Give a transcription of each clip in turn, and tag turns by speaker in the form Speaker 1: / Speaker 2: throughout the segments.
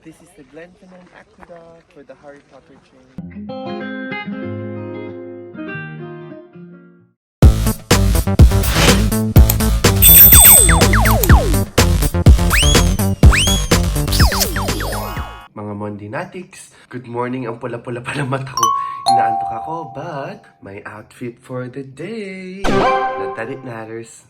Speaker 1: This is the Glenfinnan Aqueduct for the Harry Potter train. Mga Mondinatics, good morning. Ang pula-pula pa ng mata ko. Inaantok ako, but my outfit for the day. Not that it matters.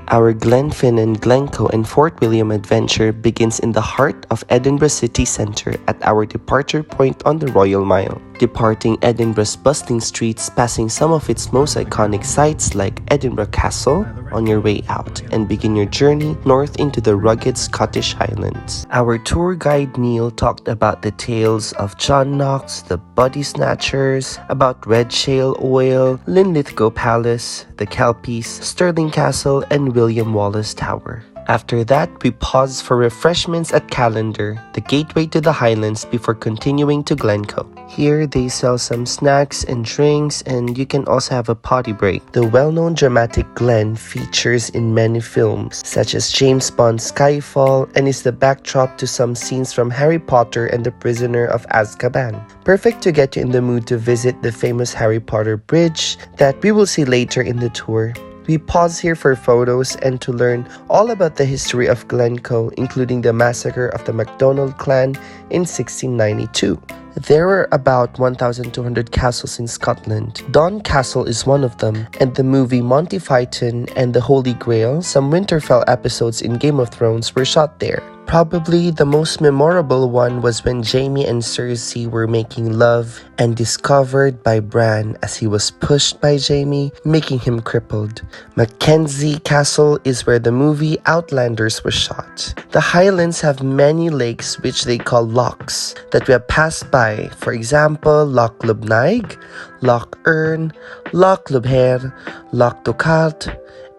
Speaker 1: Our Glenfinnan, Glencoe, and Fort William adventure begins in the heart of Edinburgh City Centre at our departure point on the Royal Mile. Departing Edinburgh's bustling streets, passing some of its most iconic sites like Edinburgh Castle on your way out, and begin your journey north into the rugged Scottish Highlands. Our tour guide Neil talked about the tales of John Knox, the Body Snatchers, about Red Shale Oil, Linlithgow Palace, the Kelpies, Stirling Castle, and William Wallace Tower. After that, we paused for refreshments at Callander, the gateway to the Highlands, before continuing to Glencoe. Here, they sell some snacks and drinks, and you can also have a potty break. The well-known dramatic Glen features in many films, such as James Bond's Skyfall, and is the backdrop to some scenes from Harry Potter and the Prisoner of Azkaban. Perfect to get you in the mood to visit the famous Harry Potter Bridge that we will see later in the tour. We pause here for photos and to learn all about the history of Glencoe, including the massacre of the MacDonald clan in 1692. There were about 1,200 castles in Scotland. Don Castle is one of them, and the movie Monty Python and the Holy Grail, some Winterfell episodes in Game of Thrones, were shot there. Probably the most memorable one was when Jaime and Cersei were making love and discovered by Bran as he was pushed by Jaime, making him crippled. Mackenzie Castle is where the movie Outlanders was shot. The Highlands have many lakes which they call lochs that we have passed by. For example, Loch Lubnaig, Loch Earn, Loch Lubher, Loch Ducat,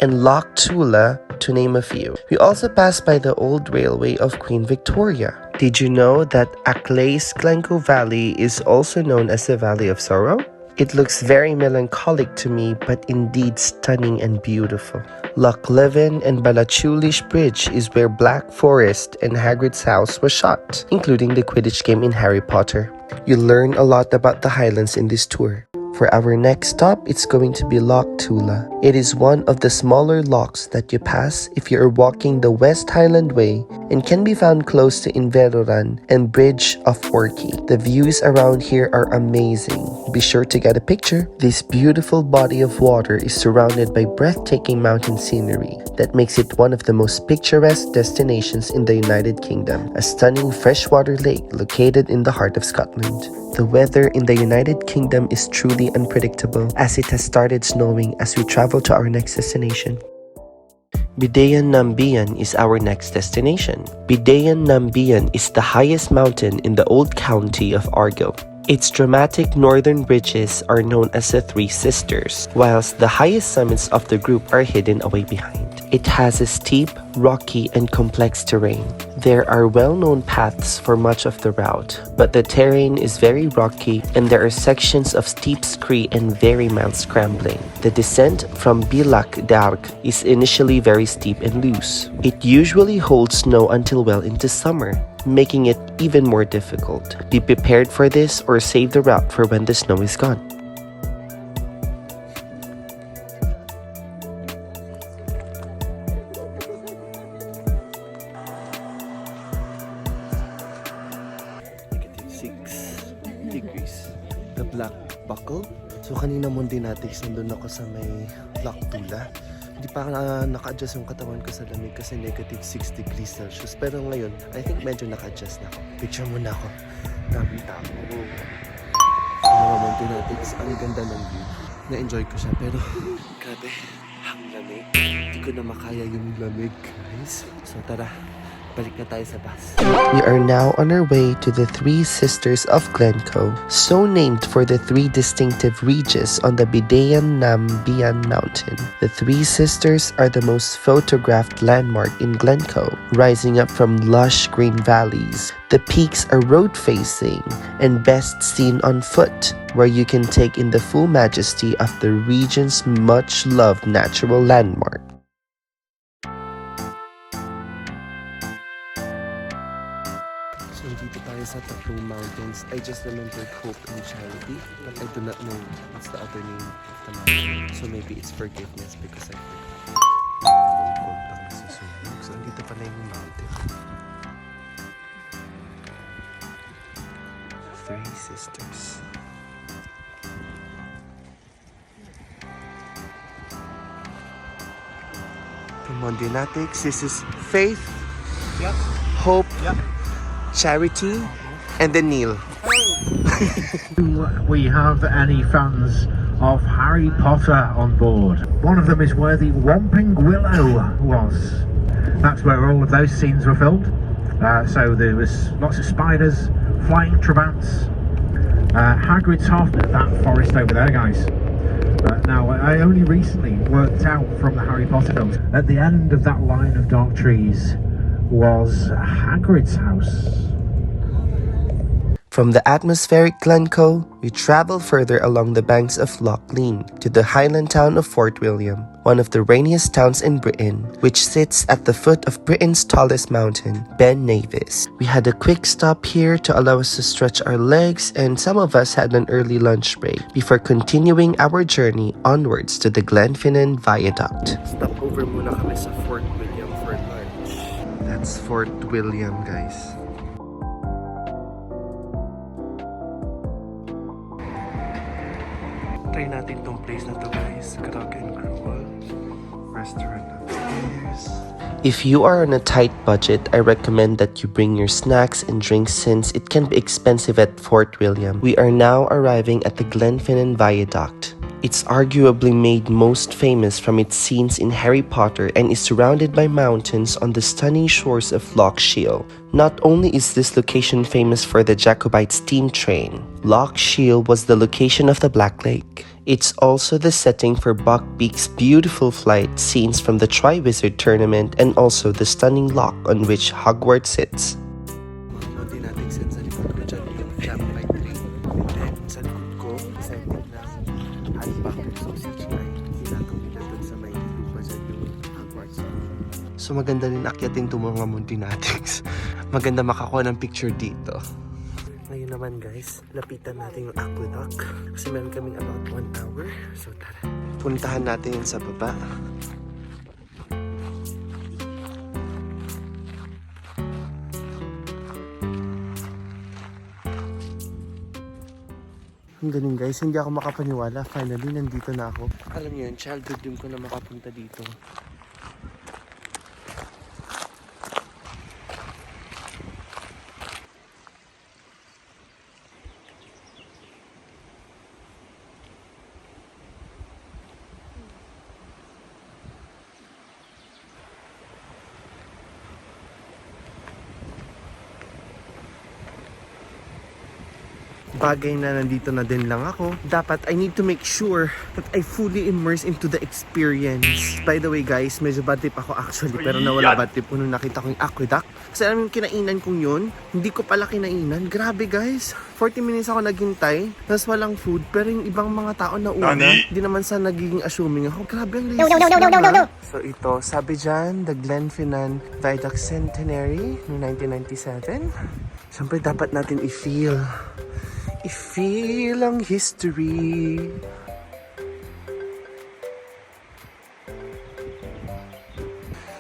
Speaker 1: and Loch Tula, to name a few. We also passed by the old railway of Queen Victoria. Did you know that Achilles Glencoe Valley is also known as the Valley of Sorrow? It looks very melancholic to me, but indeed stunning and beautiful. Loch Leven and Ballachulish Bridge is where Black Forest and Hagrid's house was shot, including the Quidditch game in Harry Potter. You'll learn a lot about the Highlands in this tour. For our next stop, it's going to be Loch Tula. It is one of the smaller lochs that you pass if you are walking the West Highland Way and can be found close to Inveruran and Bridge of Forkey. The views around here are amazing. Be sure to get a picture. This beautiful body of water is surrounded by breathtaking mountain scenery that makes it one of the most picturesque destinations in the United Kingdom, a stunning freshwater lake located in the heart of Scotland. The weather in the United Kingdom is truly unpredictable, as it has started snowing as we travel to our next destination. Bidayan Nambian is our next destination. Bidayan Nambian is the highest mountain in the old county of Argyll. Its dramatic northern ridges are known as the Three Sisters, whilst the highest summits of the group are hidden away behind. It has a steep, rocky, and complex terrain. There are well-known paths for much of the route, but the terrain is very rocky and there are sections of steep scree and very mild scrambling. The descent from Bilac Darg is initially very steep and loose. It usually holds snow until well into summer, making it even more difficult. Be prepared for this or save the route for when the snow is gone. Degrees. The Black Buckle. So kanina Mondinatics, nandun ako sa may Loch Tula. Hindi pa naka-adjust yung katawan ko sa lamig kasi negative 6 degrees Celsius. Pero ngayon, I think medyo naka-adjust na ako. Picture muna ako. Daming tao. Mga Mondinatics, ang ganda ng view. Na-enjoy ko siya pero grabe, ang lamig. Hindi ko na makaya yung lamig, guys. So tara. We are now on our way to the Three Sisters of Glencoe, so named for the three distinctive ridges on the Bidayan Nambian mountain. The Three Sisters are the most photographed landmark in Glencoe, rising up from lush green valleys. The peaks are road-facing and best seen on foot, where you can take in the full majesty of the region's much-loved natural landmark. sa tatlong mountains. I just remembered Hope and Charity, but I do not know what's the other name of the mountain. So maybe it's forgiveness because I forgot. So, andito pala yung mountain. Three Sisters. From Mondinatics, this is Faith,
Speaker 2: Yep.
Speaker 1: Hope,
Speaker 2: Yep.
Speaker 1: Charity, and then Neil.
Speaker 2: Do we have any fans of Harry Potter on board? One of them is where the Whomping Willow was. That's where all of those scenes were filmed. So there was lots of spiders, flying trabants. Hagrid's half that forest over there, guys. Now, I only recently worked out from the Harry Potter films, at the end of that line of dark trees was Hagrid's house.
Speaker 1: From the atmospheric Glencoe, we travel further along the banks of Loch Lean to the highland town of Fort William, one of the rainiest towns in Britain, which sits at the foot of Britain's tallest mountain, Ben Nevis. We had a quick stop here to allow us to stretch our legs, and some of us had an early lunch break before continuing our journey onwards to the Glenfinnan Viaduct. Stop over muna kami sa Fort William for lunch. That's Fort William, guys. Try natin tong place na to, guys. Grog and Gruel restaurant upstairs. If you are on a tight budget, I recommend that you bring your snacks and drinks since it can be expensive at Fort William. We are now arriving at the Glenfinnan Viaduct. It's arguably made most famous from its scenes in Harry Potter and is surrounded by mountains on the stunning shores of Loch Shiel. Not only is this location famous for the Jacobite steam train, Loch Shiel was the location of the Black Lake. It's also the setting for Buckbeak's beautiful flight scenes from the Triwizard Tournament and also the stunning loch on which Hogwarts sits. So maganda rin akyatin itong mga Mondinatics. Maganda makakuha ng picture dito. Ngayon naman guys, lapitan natin yung Viaduct. Kasi meron kaming about 1 hour. So tara, puntahan natin yun sa baba. Ang galing guys, hindi ako makapaniwala. Finally, nandito na ako. Alam niyo yun, childhood dream ko na makapunta dito. Bagay na nandito na din lang ako. Dapat I need to make sure that I fully immerse into the experience. By the way guys, medyo bad trip ako actually, pero nawala bad trip ko nung nakita ko yung Viaduct. Kasi alam yung kinainan kong yun, hindi ko pala kinainan. Grabe guys, 40 minutes ako naghintay, tapos walang food, pero yung ibang mga tao na una, hindi naman sa nagiging assuming ako. Grabe ang lazy. So ito, sabi dyan, the Glenfinnan Viaduct Centenary noong 1997. Siyempre dapat natin i-feel ang history.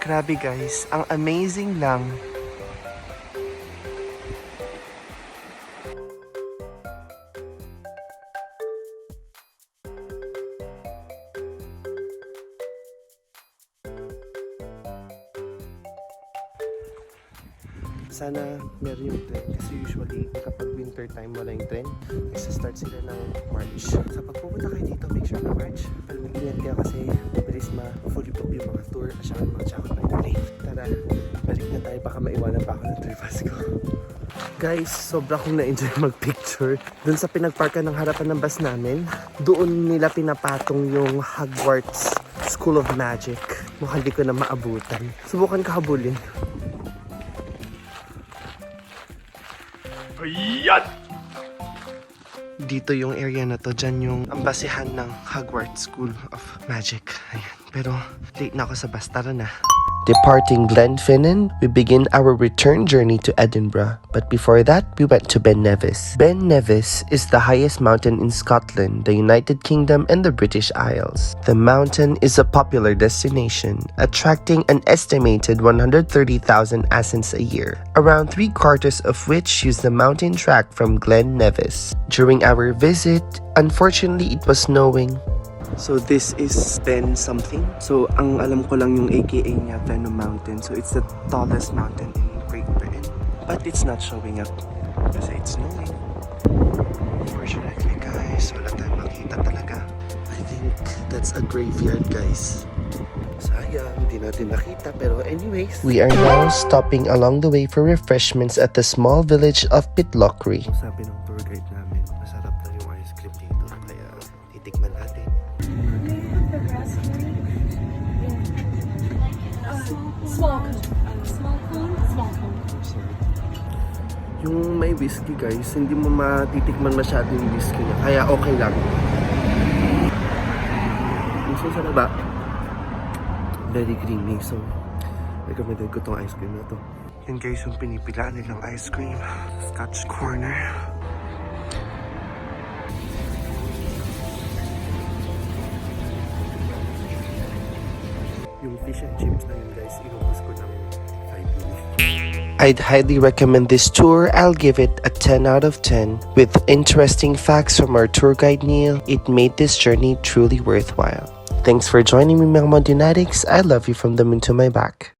Speaker 1: Grabe guys, ang amazing lang. Sana meron yung trend kasi usually kapag winter time wala yung trend. Nagsa-start sila ng March. So pag pupunta kayo dito, make sure na March. Pero mag-ingat kayo kasi mabilis ma-fully book yung mga tour at saka mga Jacobite plane. Tara, balik na tayo. Baka maiwanan pa ako ng tour bus ko. Guys, sobra kong na-enjoy mag-picture. Doon sa pinagparkan ng harapan ng bus namin, doon nila pinapatong yung Hogwarts School of Magic. Mukhang di ko na maabutan. Subukan ka habulin.
Speaker 2: Ayan!
Speaker 1: Dito yung area na to, dyan yung ambasihan ng Hogwarts School of Magic. Ayan. Pero late na ako sa bus, tara na. Departing Glenfinnan, we begin our return journey to Edinburgh. But before that, we went to Ben Nevis. Ben Nevis is the highest mountain in Scotland, the United Kingdom, and the British Isles. The mountain is a popular destination, attracting an estimated 130,000 ascents a year, around 3/4 of which use the mountain track from Glen Nevis. During our visit, unfortunately, it was snowing. So this is Ben something. So ang alam ko lang yung AKA niya, Venom Mountain. So it's the tallest mountain in Great Britain. But it's not showing up kasi it's snowing. Unfortunately guys, wala tayong makita talaga. I think that's a graveyard guys. Sayang, hindi natin nakita. Pero anyways, we are now stopping along the way for refreshments at the small village of Pitlochry. Sabi ng tour guide namin, masarap daw yung ice cream dito. Kaya titikman natin. Small cone. Yung may whiskey guys, hindi mo matitikman masyado yung whiskey niya. Kaya okay lang. Yung sa baba, very creamy. So, recommended ko tong ice cream na to. Yan guys, yung pinipilaan nilang ice cream. Scotch corner. Yung fish and chips na yun guys, inubos ko ng 5 minutes. I'd highly recommend this tour. I'll give it a 10 out of 10. With interesting facts from our tour guide Neil, it made this journey truly worthwhile. Thanks for joining me mga Mountainatics. I love you from the moon to my back.